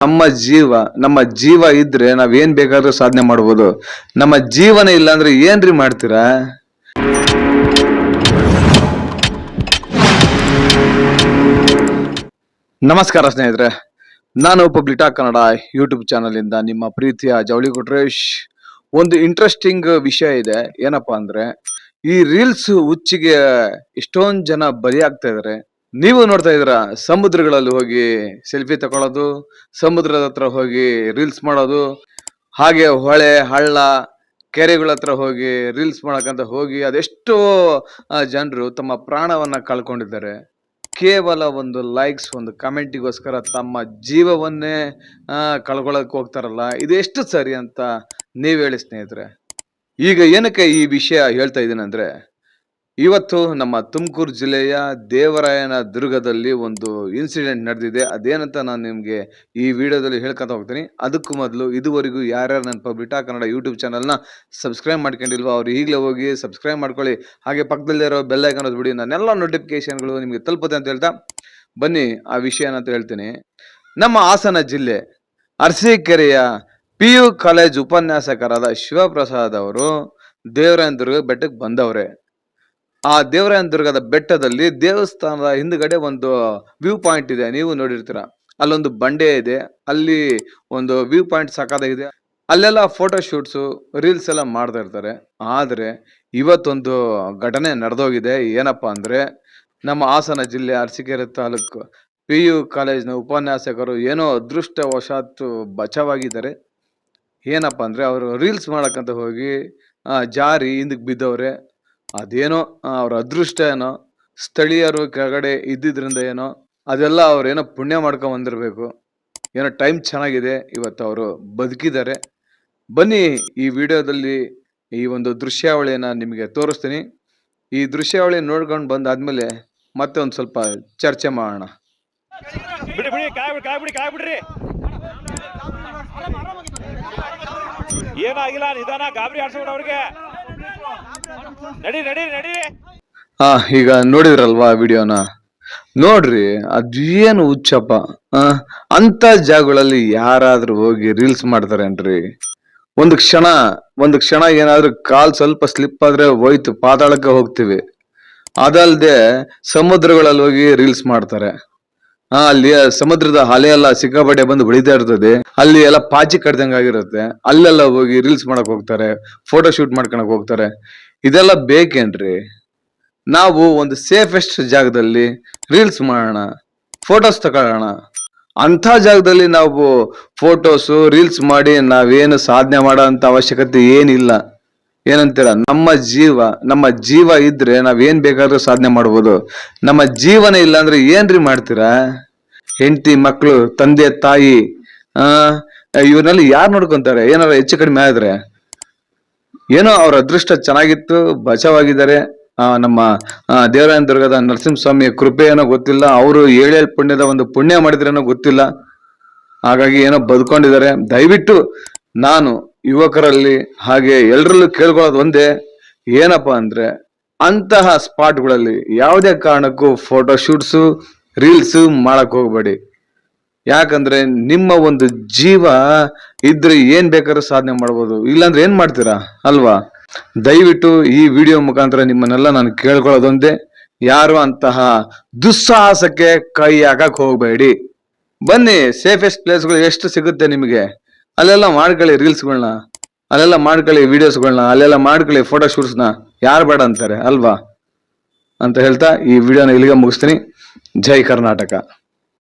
ನಮ್ಮ ಜೀವ ಇದ್ರೆ ನಾವ್ ಏನ್ ಬೇಕಾದ್ರೂ ಸಾಧನೆ ಮಾಡ್ಬೋದು. ನಮ್ಮ ಜೀವನ ಇಲ್ಲ ಅಂದ್ರೆ ಏನ್ರಿ ಮಾಡ್ತೀರಾ? ನಮಸ್ಕಾರ ಸ್ನೇಹಿತರೆ, ನಾನು public talk Kannada YouTube channel ಇಂದ ನಿಮ್ಮ ಪ್ರೀತಿಯ ಜವಳಿ ಕೊಟ್ರೇಶ್. ಒಂದು ಇಂಟ್ರೆಸ್ಟಿಂಗ್ ವಿಷಯ ಇದೆ. ಏನಪ್ಪಾ ಅಂದ್ರೆ, ಈ ರೀಲ್ಸ್ ಹುಚ್ಚಿಗೆ ಎಷ್ಟೊಂದ್ ಜನ ಬಲಿ ಆಗ್ತಾ ಇದಾರೆ. ನೀವು ನೋಡ್ತಾ ಇದ್ರ ಸಮುದ್ರಗಳಲ್ಲಿ ಹೋಗಿ ಸೆಲ್ಫಿ ತಗೊಳ್ಳೋದು, ಸಮುದ್ರದ ಹತ್ರ ಹೋಗಿ ರೀಲ್ಸ್ ಮಾಡೋದು, ಹಾಗೆ ಹೊಳೆ ಹಳ್ಳ ಕೆರೆಗಳ ಹತ್ರ ಹೋಗಿ ರೀಲ್ಸ್ ಮಾಡಕಂತ ಹೋಗಿ ಅದೆಷ್ಟೋ ಜನರು ತಮ್ಮ ಪ್ರಾಣವನ್ನ ಕಳ್ಕೊಂಡಿದ್ದಾರೆ. ಕೇವಲ ಒಂದು ಲೈಕ್ಸ್, ಒಂದು ಕಮೆಂಟಿಗೋಸ್ಕರ ತಮ್ಮ ಜೀವವನ್ನೇ ಕಳ್ಕೊಳಕ್ ಹೋಗ್ತಾರಲ್ಲ, ಇದು ಎಷ್ಟು ಸರಿ ಅಂತ ನೀವ್ ಹೇಳಿ ಸ್ನೇಹಿತರೆ. ಈಗ ಏನಕ್ಕೆ ಈ ವಿಷಯ ಹೇಳ್ತಾ ಇದ್ದೀನಿ ಅಂದ್ರೆ, ಇವತ್ತು ನಮ್ಮ ತುಮಕೂರು ಜಿಲ್ಲೆಯ ದೇವರಾಯನ ದುರ್ಗದಲ್ಲಿ ಒಂದು ಇನ್ಸಿಡೆಂಟ್ ನಡೆದಿದೆ. ಅದೇನಂತ ನಾನು ನಿಮ್ಗೆ ಈ ವಿಡಿಯೋದಲ್ಲಿ ಹೇಳ್ಕೊಂತ ಹೋಗ್ತೀನಿ. ಅದಕ್ಕೂ ಮೊದಲು ಇದುವರೆಗೂ ಯಾರ್ಯಾರು ನನ್ನ ಪಬ್ಲಿಕ್ ಟಾಕ್ ಕನ್ನಡ ಯೂಟ್ಯೂಬ್ ಚಾನಲ್ನ ಸಬ್ಸ್ಕ್ರೈಬ್ ಮಾಡ್ಕೊಂಡಿಲ್ವೋ ಅವ್ರು ಈಗಲೇ ಹೋಗಿ ಸಬ್ಸ್ಕ್ರೈಬ್ ಮಾಡ್ಕೊಳ್ಳಿ. ಹಾಗೆ ಪಕ್ಕದಲ್ಲಿರೋ ಬೆಲ್ ಐಕಾನ್ ಬಿಡಿ, ನನ್ನೆಲ್ಲ ನೋಟಿಫಿಕೇಶನ್ಗಳು ನಿಮಗೆ ತಲುಪುತ್ತೆ ಅಂತ ಹೇಳ್ತಾ ಬನ್ನಿ ಆ ವಿಷಯ ಏನಂತ ಹೇಳ್ತೀನಿ. ನಮ್ಮ ಹಾಸನ ಜಿಲ್ಲೆ ಅರಸೀಕೆರೆಯ PU ಕಾಲೇಜ್ ಉಪನ್ಯಾಸಕರಾದ ಶಿವಪ್ರಸಾದ್ ಅವರು ದೇವರಾಯನ ದುರ್ಗ ಬೆಟ್ಟಕ್ಕೆ ಬಂದವ್ರೆ. ಆ ದೇವರಾಯನ ದುರ್ಗದ ಬೆಟ್ಟದಲ್ಲಿ ದೇವಸ್ಥಾನದ ಹಿಂದ್ಗಡೆ ಒಂದು ವ್ಯೂ ಪಾಯಿಂಟ್ ಇದೆ, ನೀವು ನೋಡಿರ್ತೀರ. ಅಲ್ಲೊಂದು ಬಂಡೆ ಇದೆ, ಅಲ್ಲಿ ಒಂದು ವ್ಯೂ ಪಾಯಿಂಟ್ ಸಾಕಾಗಿದೆ. ಅಲ್ಲೆಲ್ಲ ಫೋಟೋ ಶೂಟ್ಸು ರೀಲ್ಸ್ ಎಲ್ಲ ಮಾಡ್ತಾ ಇರ್ತಾರೆ. ಆದ್ರೆ ಇವತ್ತೊಂದು ಘಟನೆ ನಡೆದೋಗಿದೆ. ಏನಪ್ಪಾ ಅಂದ್ರೆ, ನಮ್ಮ ಹಾಸನ ಜಿಲ್ಲೆ ಅರಸೀಕೆರೆ ತಾಲೂಕು PU ಕಾಲೇಜ್ನ ಉಪನ್ಯಾಸಕರು ಏನೋ ಅದೃಷ್ಟವಶಾತ್ ಬಚಾವಾಗಿದ್ದಾರೆ. ಏನಪ್ಪಾ ಅಂದ್ರೆ, ಅವರು ರೀಲ್ಸ್ ಮಾಡಕ್ಕಂತ ಹೋಗಿ ಜಾರಿ ಹಿಂದಕ್ಕೆ ಬಿದ್ದವ್ರೆ. ಅದೇನೋ ಅವ್ರ ಅದೃಷ್ಟ ಏನೋ, ಸ್ಥಳೀಯರು ಕೆಳಗಡೆ ಇದ್ದಿದ್ರಿಂದ ಏನೋ, ಅದೆಲ್ಲ ಅವ್ರೇನೋ ಪುಣ್ಯ ಮಾಡ್ಕೊಂಡ್ ಬಂದಿರ್ಬೇಕು. ಏನೋ ಟೈಮ್ ಚೆನ್ನಾಗಿದೆ, ಇವತ್ತು ಅವರು ಬದುಕಿದ್ದಾರೆ. ಬನ್ನಿ ಈ ವಿಡಿಯೋದಲ್ಲಿ ಈ ಒಂದು ದೃಶ್ಯಾವಳಿಯನ್ನ ನಿಮಗೆ ತೋರಿಸ್ತೀನಿ. ಈ ದೃಶ್ಯಾವಳಿ ನೋಡ್ಕೊಂಡು ಬಂದಾದ್ಮೇಲೆ ಮತ್ತೆ ಒಂದು ಸ್ವಲ್ಪ ಚರ್ಚೆ ಮಾಡೋಣ. ಏನಾಗಿಲ್ಲ, ನಿಧಾನ, ಗಾಬರಿ ಆಡ್ಸ್ಬಿಡ ಅವ್ರಿಗೆ. ನಡಿ ನಡಿ ನಡಿ. ಈಗ ನೋಡಿದ್ರಲ್ವಾ ವಿಡಿಯೋನ? ನೋಡ್ರಿ, ಅದೇನು ಹುಚ್ಚಪ್ಪ. ಅಂತ ಜಾಗಗಳಲ್ಲಿ ಯಾರಾದ್ರೂ ಹೋಗಿ ರೀಲ್ಸ್ ಮಾಡ್ತಾರೇನ್ರಿ? ಒಂದು ಕ್ಷಣ ಏನಾದ್ರೂ ಕಾಲ್ ಸ್ವಲ್ಪ ಸ್ಲಿಪ್ ಆದ್ರೆ ಹೋಯ್ತು, ಪಾತಾಳಕ್ಕೆ ಹೋಗ್ತೀವಿ. ಅದಲ್ದೆ ಸಮುದ್ರಗಳಲ್ಲಿ ಹೋಗಿ ರೀಲ್ಸ್ ಮಾಡ್ತಾರೆ. ಅಲ್ಲಿ ಸಮುದ್ರದ ಅಲೆ ಎಲ್ಲ ಸಿಕ್ಕಾಪಟ್ಟೆ ಬಂದು ಹೊಡಿತಾ ಇರ್ತದೆ. ಅಲ್ಲಿ ಎಲ್ಲ ಪಾಚಿ ಕಡ್ದಂಗ ಆಗಿರುತ್ತೆ. ಅಲ್ಲೆಲ್ಲ ಹೋಗಿ ರೀಲ್ಸ್ ಮಾಡಕ್ ಹೋಗ್ತಾರೆ, ಫೋಟೋ ಶೂಟ್ ಮಾಡ್ಕೊಳಕ್ ಹೋಗ್ತಾರೆ. ಇದೆಲ್ಲ ಬೇಕೇನ್ರಿ? ನಾವು ಒಂದು ಸೇಫೆಸ್ಟ್ ಜಾಗದಲ್ಲಿ ರೀಲ್ಸ್ ಮಾಡೋಣ, ಫೋಟೋಸ್ ತಗೊಳ್ಳೋಣ. ಅಂತ ಜಾಗದಲ್ಲಿ ನಾವು ಫೋಟೋಸು ರೀಲ್ಸ್ ಮಾಡಿ ನಾವೇನು ಸಾಧನೆ ಮಾಡೋ ಅಂತ ಅವಶ್ಯಕತೆ ಏನಿಲ್ಲ. ಏನಂತೀರ? ನಮ್ಮ ಜೀವ ಇದ್ರೆ ನಾವೇನ್ ಬೇಕಾದ್ರೂ ಸಾಧನೆ ಮಾಡ್ಬೋದು. ನಮ್ಮ ಜೀವನ ಇಲ್ಲ ಅಂದ್ರೆ ಏನ್ರಿ ಮಾಡ್ತೀರಾ? ಹೆಂಡತಿ, ಮಕ್ಕಳು, ತಂದೆ ತಾಯಿ, ಇವ್ರನ್ನೆಲ್ಲ ಯಾರು ನೋಡ್ಕೊಂತಾರೆ? ಏನಾರ ಹೆಚ್ಚು ಕಡಿಮೆ ಆದ್ರೆ ಏನೋ ಅವ್ರ ಅದೃಷ್ಟ ಚೆನ್ನಾಗಿತ್ತು, ಬಚಾವಾಗಿದ್ದಾರೆ. ನಮ್ಮ ದೇವರಾಯನ ದುರ್ಗದ ನರಸಿಂಹಸ್ವಾಮಿಯ ಕೃಪೆ ಏನೋ ಗೊತ್ತಿಲ್ಲ, ಅವರು ಏಳೇಳ್ ಪುಣ್ಯದ ಒಂದು ಪುಣ್ಯ ಮಾಡಿದ್ರೇನೋ ಗೊತ್ತಿಲ್ಲ. ಹಾಗಾಗಿ ಏನೋ ಬದುಕೊಂಡಿದ್ದಾರೆ. ದಯವಿಟ್ಟು ನಾನು ಯುವಕರಲ್ಲಿ ಹಾಗೆ ಎಲ್ರಲ್ಲೂ ಕೇಳ್ಕೊಳ್ಳೋದು ಒಂದೇ, ಏನಪ್ಪಾ ಅಂದ್ರೆ, ಅಂತಹ ಸ್ಪಾಟ್ಗಳಲ್ಲಿ ಯಾವುದೇ ಕಾರಣಕ್ಕೂ ಫೋಟೋ ಶೂಟ್ಸು ರೀಲ್ಸ್ ಮಾಡಕ್ ಹೋಗ್ಬೇಡಿ. ಯಾಕಂದ್ರೆ ನಿಮ್ಮ ಒಂದು ಜೀವ ಇದ್ರೆ ಏನ್ ಬೇಕಾದ್ರೂ ಸಾಧನೆ ಮಾಡ್ಬೋದು. ಇಲ್ಲಾಂದ್ರೆ ಏನ್ ಮಾಡ್ತೀರಾ ಅಲ್ವಾ? ದಯವಿಟ್ಟು ಈ ವಿಡಿಯೋ ಮುಖಾಂತರ ನಿಮ್ಮನ್ನೆಲ್ಲ ನಾನು ಕೇಳ್ಕೊಳ್ಳೋದೊಂದೇ, ಯಾರು ಅಂತಹ ದುಸ್ಸಾಹಸಕ್ಕೆ ಕೈ ಹಾಕಕ್ ಹೋಗ್ಬೇಡಿ. ಬನ್ನಿ, ಸೇಫೆಸ್ಟ್ ಪ್ಲೇಸ್ಗಳು ಎಷ್ಟು ಸಿಗುತ್ತೆ ನಿಮಗೆ, ಅಲ್ಲೆಲ್ಲ ಮಾಡ್ಕೊಳ್ಳಿ ರೀಲ್ಸ್ಗಳನ್ನ, ಅಲ್ಲೆಲ್ಲ ಮಾಡ್ಕೊಳ್ಳಿ ವಿಡಿಯೋಸ್ಗಳನ್ನ, ಅಲ್ಲೆಲ್ಲ ಮಾಡ್ಕೊಳ್ಳಿ ಫೋಟೋ ಶೂಟ್ಸ್ನ. ಯಾರು ಬೇಡ ಅಂತಾರೆ ಅಲ್ವಾ? ಅಂತ ಹೇಳ್ತಾ ಈ ವಿಡಿಯೋನ ಇಲ್ಲಿಗೆ ಮುಗಿಸ್ತೀನಿ. ಜೈ ಕರ್ನಾಟಕ.